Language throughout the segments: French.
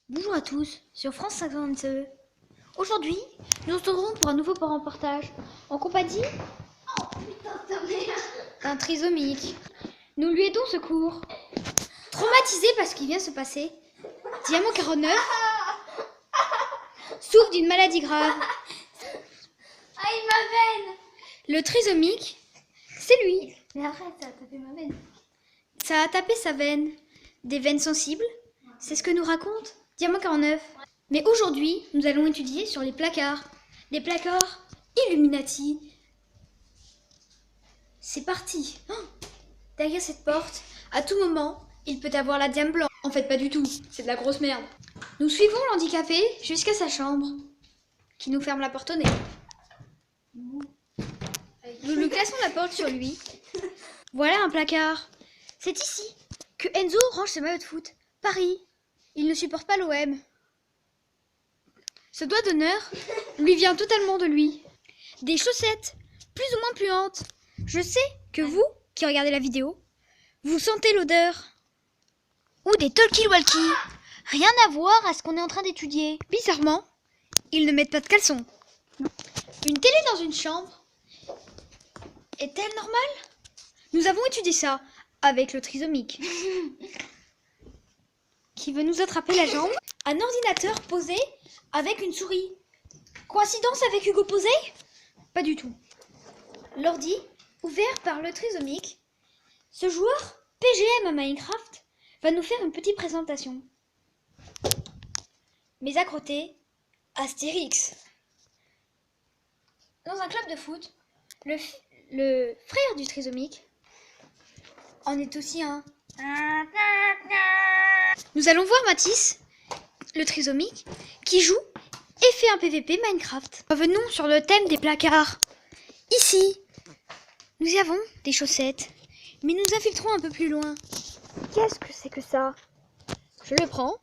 Bonjour à tous sur France 52. Aujourd'hui, nous nous retrouvons pour un nouveau reportage en compagnie d'un trisomique. Nous lui aidons secours. Traumatisé par ce qui vient de se passer, Diamant 49 souffre d'une maladie grave. Aïe, ma veine! Le trisomique, c'est lui. Mais arrête, ça a tapé ma veine. Ça a tapé sa veine. Des veines sensibles, c'est ce que nous raconte Diamant 49. Mais aujourd'hui, nous allons étudier sur les placards. Les placards Illuminati. C'est parti. Oh, derrière cette porte, à tout moment, il peut avoir la Diane blanche. En fait, pas du tout. C'est de la grosse merde. Nous suivons l'handicapé jusqu'à sa chambre, qui nous ferme la porte au nez. Nous lui cassons la porte sur lui. Voilà un placard. C'est ici que Enzo range ses maillots de foot. Paris. Il ne supporte pas l'OM. Ce doigt d'honneur lui vient totalement de lui. Des chaussettes, plus ou moins puantes. Je sais que vous, qui regardez la vidéo, vous sentez l'odeur. Ou des talkie-walkie. Rien à voir à ce qu'on est en train d'étudier. Bizarrement, ils ne mettent pas de caleçon. Une télé dans une chambre. Est-elle normale? Nous avons étudié ça avec le trisomique. Qui veut nous attraper la jambe. Un ordinateur posé avec une souris. Coïncidence avec Hugo Posé? Pas du tout. L'ordi, ouvert par le trisomique. Ce joueur PGM à Minecraft va nous faire une petite présentation. Mais à côté, Astérix. Dans un club de foot, le frère du trisomique en est aussi un. Nous allons voir Mathis, le trisomique, qui joue et fait un PVP Minecraft. Revenons sur le thème des placards. Ici, nous y avons des chaussettes, mais nous infiltrons un peu plus loin. Qu'est-ce que c'est que ça? Je le prends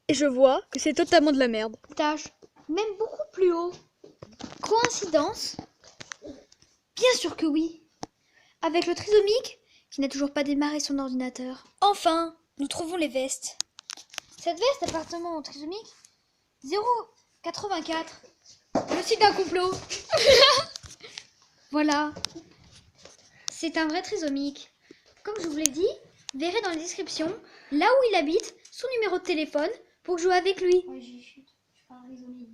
et je vois que c'est totalement de la merde. Tâche, même beaucoup plus haut. Coïncidence? Bien sûr que oui. Avec le trisomique qui n'a toujours pas démarré son ordinateur. Enfin, nous trouvons les vestes. Cette veste appartenant au trisomique 084. Le site d'un complot. Voilà. C'est un vrai trisomique. Comme je vous l'ai dit, verrez dans la description là où il habite, son numéro de téléphone pour jouer avec lui. Ouais, j'y chute. Je suis pas un trisomique.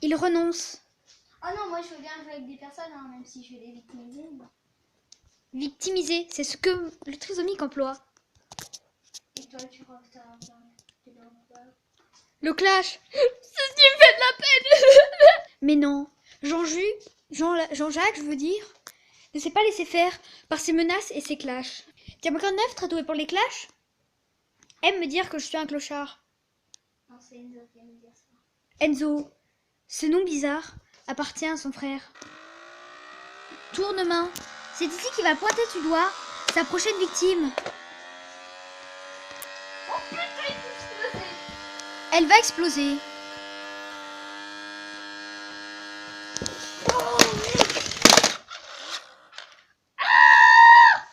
Il renonce. Ah non, moi je veux bien jouer avec des personnes, hein, même si je vais les victimiser. Victimiser, c'est ce que le trisomique emploie. Et toi, tu crois que t'es dans quoi? Le clash. C'est ce qui me fait de la peine. Mais non, Jean-Jacques, je veux dire, ne s'est pas laissé faire par ses menaces et ses clashs. Diamant 49, très doué pour les clashs, aime me dire que je suis un clochard. Non, c'est Enzo qui aime dire ça. Enzo, ce nom bizarre, appartient à son frère. Tourne-main, c'est ici qu'il va pointer du doigt sa prochaine victime. Oh putain, il peut exploser. Elle va exploser.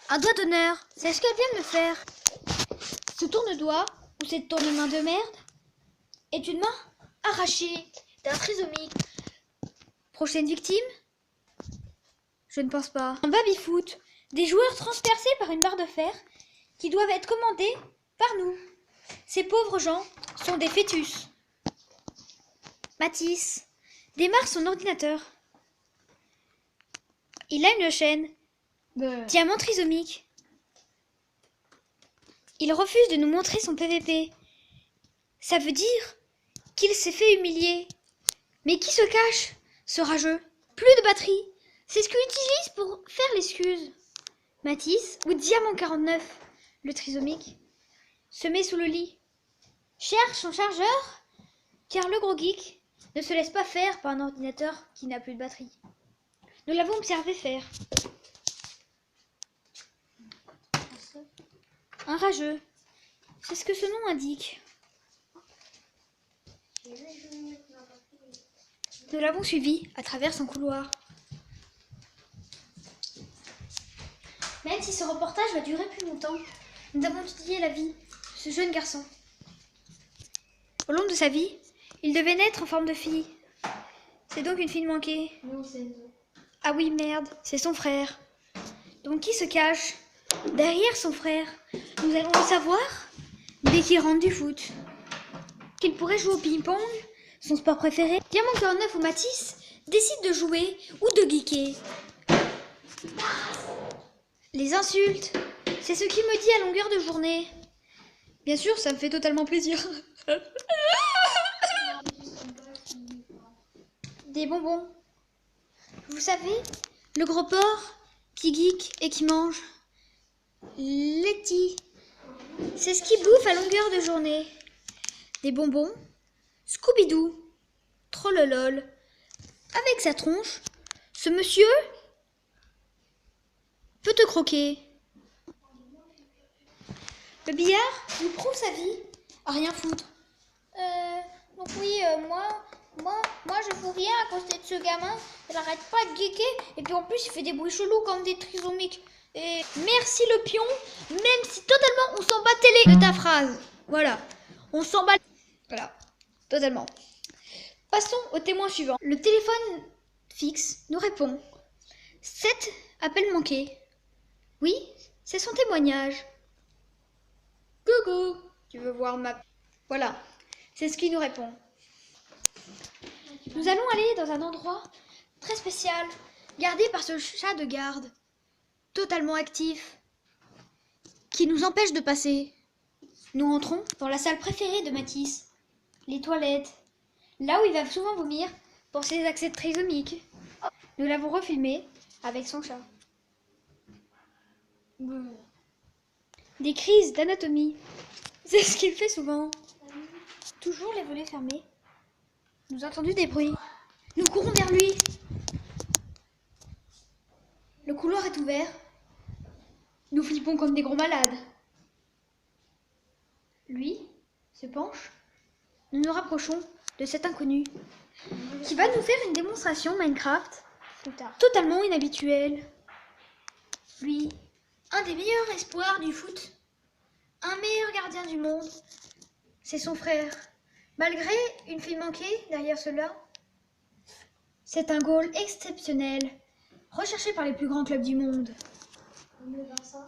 Un doigt d'honneur, c'est ce qu'elle vient de me faire. Ce tourne-doigt, ou cette tourne-main de merde, est une main arrachée d'un trisomique. Prochaine victime? Je ne pense pas. Un baby-foot, des joueurs transpercés par une barre de fer qui doivent être commandés par nous. Ces pauvres gens sont des fœtus. Mathis démarre son ordinateur. Il a une chaîne. Diamant trisomique. Il refuse de nous montrer son PVP. Ça veut dire qu'il s'est fait humilier. Mais qui se cache, ce rageux? Plus de batterie. C'est ce qu'il utilise pour faire l'excuse. Mathis, ou Diamant 49, le trisomique, se met sous le lit. Cherche son chargeur, car le gros geek ne se laisse pas faire par un ordinateur qui n'a plus de batterie. Nous l'avons observé faire. Un rageux. C'est ce que ce nom indique. Nous l'avons suivi à travers son couloir. Même si ce reportage va durer plus longtemps, nous avons étudié la vie de ce jeune garçon. Au long de sa vie, il devait naître en forme de fille. C'est donc une fille manquée. Non, c'est Enzo. Ah oui, merde, c'est son frère. Donc qui se cache derrière son frère? Nous allons le savoir dès qu'il rentre du foot. Qu'il pourrait jouer au ping-pong, son sport préféré. Diamant 49 ou Matisse décide de jouer ou de geeker. Les insultes, c'est ce qu'il me dit à longueur de journée. Bien sûr, ça me fait totalement plaisir. Des bonbons. Vous savez, le gros porc qui geek et qui mange. Letty. C'est ce qu'il bouffe à longueur de journée. Des bonbons. Scooby-Doo. Trollolol. Avec sa tronche, ce monsieur peut te croquer. Le billard nous prouve sa vie à rien foutre. Donc oui, moi je fous rien à côté de ce gamin. Il arrête pas de geeker. Et puis en plus, il fait des bruits chelous comme des trisomiques. Et Merci le pion, même si totalement on s'en battait les de ta phrase. Voilà, on s'en bat. Voilà, totalement. Passons au témoin suivant. Le téléphone fixe nous répond. 7 appels manqués. Oui, c'est son témoignage. Coucou, tu veux voir ma... Voilà, c'est ce qu'il nous répond. Nous allons aller dans un endroit très spécial, gardé par ce chat de garde, totalement actif, qui nous empêche de passer. Nous rentrons dans la salle préférée de Matisse, les toilettes, là où il va souvent vomir pour ses accès trisomiques. Nous l'avons refilmé avec son chat. Des crises d'anatomie, c'est ce qu'il fait souvent. Toujours les volets fermés. Nous avons entendu des bruits. Nous courons vers lui. Le couloir est ouvert. Nous flippons comme des gros malades. Lui se penche. Nous nous rapprochons de cet inconnu qui va nous faire une démonstration Minecraft totalement inhabituelle. Lui, un des meilleurs espoirs du foot, un meilleur gardien du monde, c'est son frère. Malgré une fille manquée derrière cela, c'est un goal exceptionnel, recherché par les plus grands clubs du monde.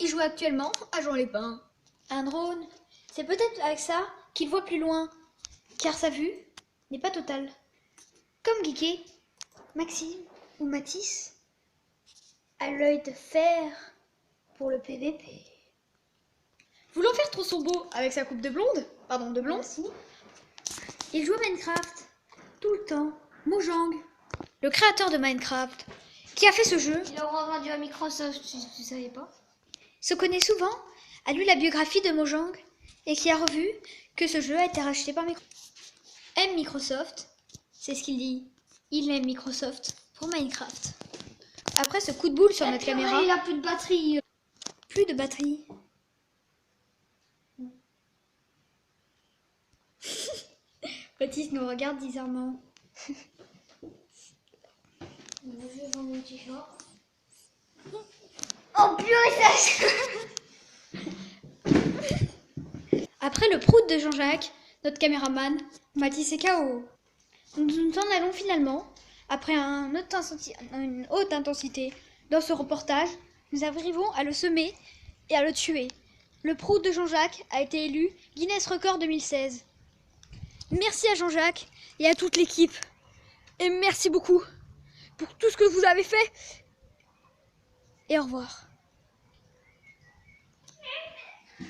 Il joue actuellement à Jean-les-Pins. Un drone, c'est peut-être avec ça qu'il voit plus loin, car sa vue n'est pas totale. Comme Geeké, Maxime ou Matisse a l'œil de fer pour le PVP. Voulant faire trop son beau avec sa coupe de blonde, Merci. il joue à Minecraft tout le temps. Mojang, le créateur de Minecraft, qui a fait ce jeu, Il aura vendu à Microsoft, tu savais pas? se connaît souvent, a lu la biographie de Mojang et qui a revu que ce jeu a été racheté par Microsoft. Aime Microsoft, c'est ce qu'il dit. Il aime Microsoft pour Minecraft. Après ce coup de boule sur notre caméra, Il a plus de batterie. plus de batterie. Baptiste nous regarde bizarrement. Je vais vendre mon t-shirt. Oh purée, Après le prout de Jean-Jacques, notre caméraman, Mathis est KO. Nous nous en allons finalement. Après une haute intensité dans ce reportage, nous arrivons à le semer et à le tuer. Le prout de Jean-Jacques a été élu Guinness Record 2016. Merci à Jean-Jacques et à toute l'équipe. Et merci beaucoup pour tout ce que vous avez fait. Et au revoir.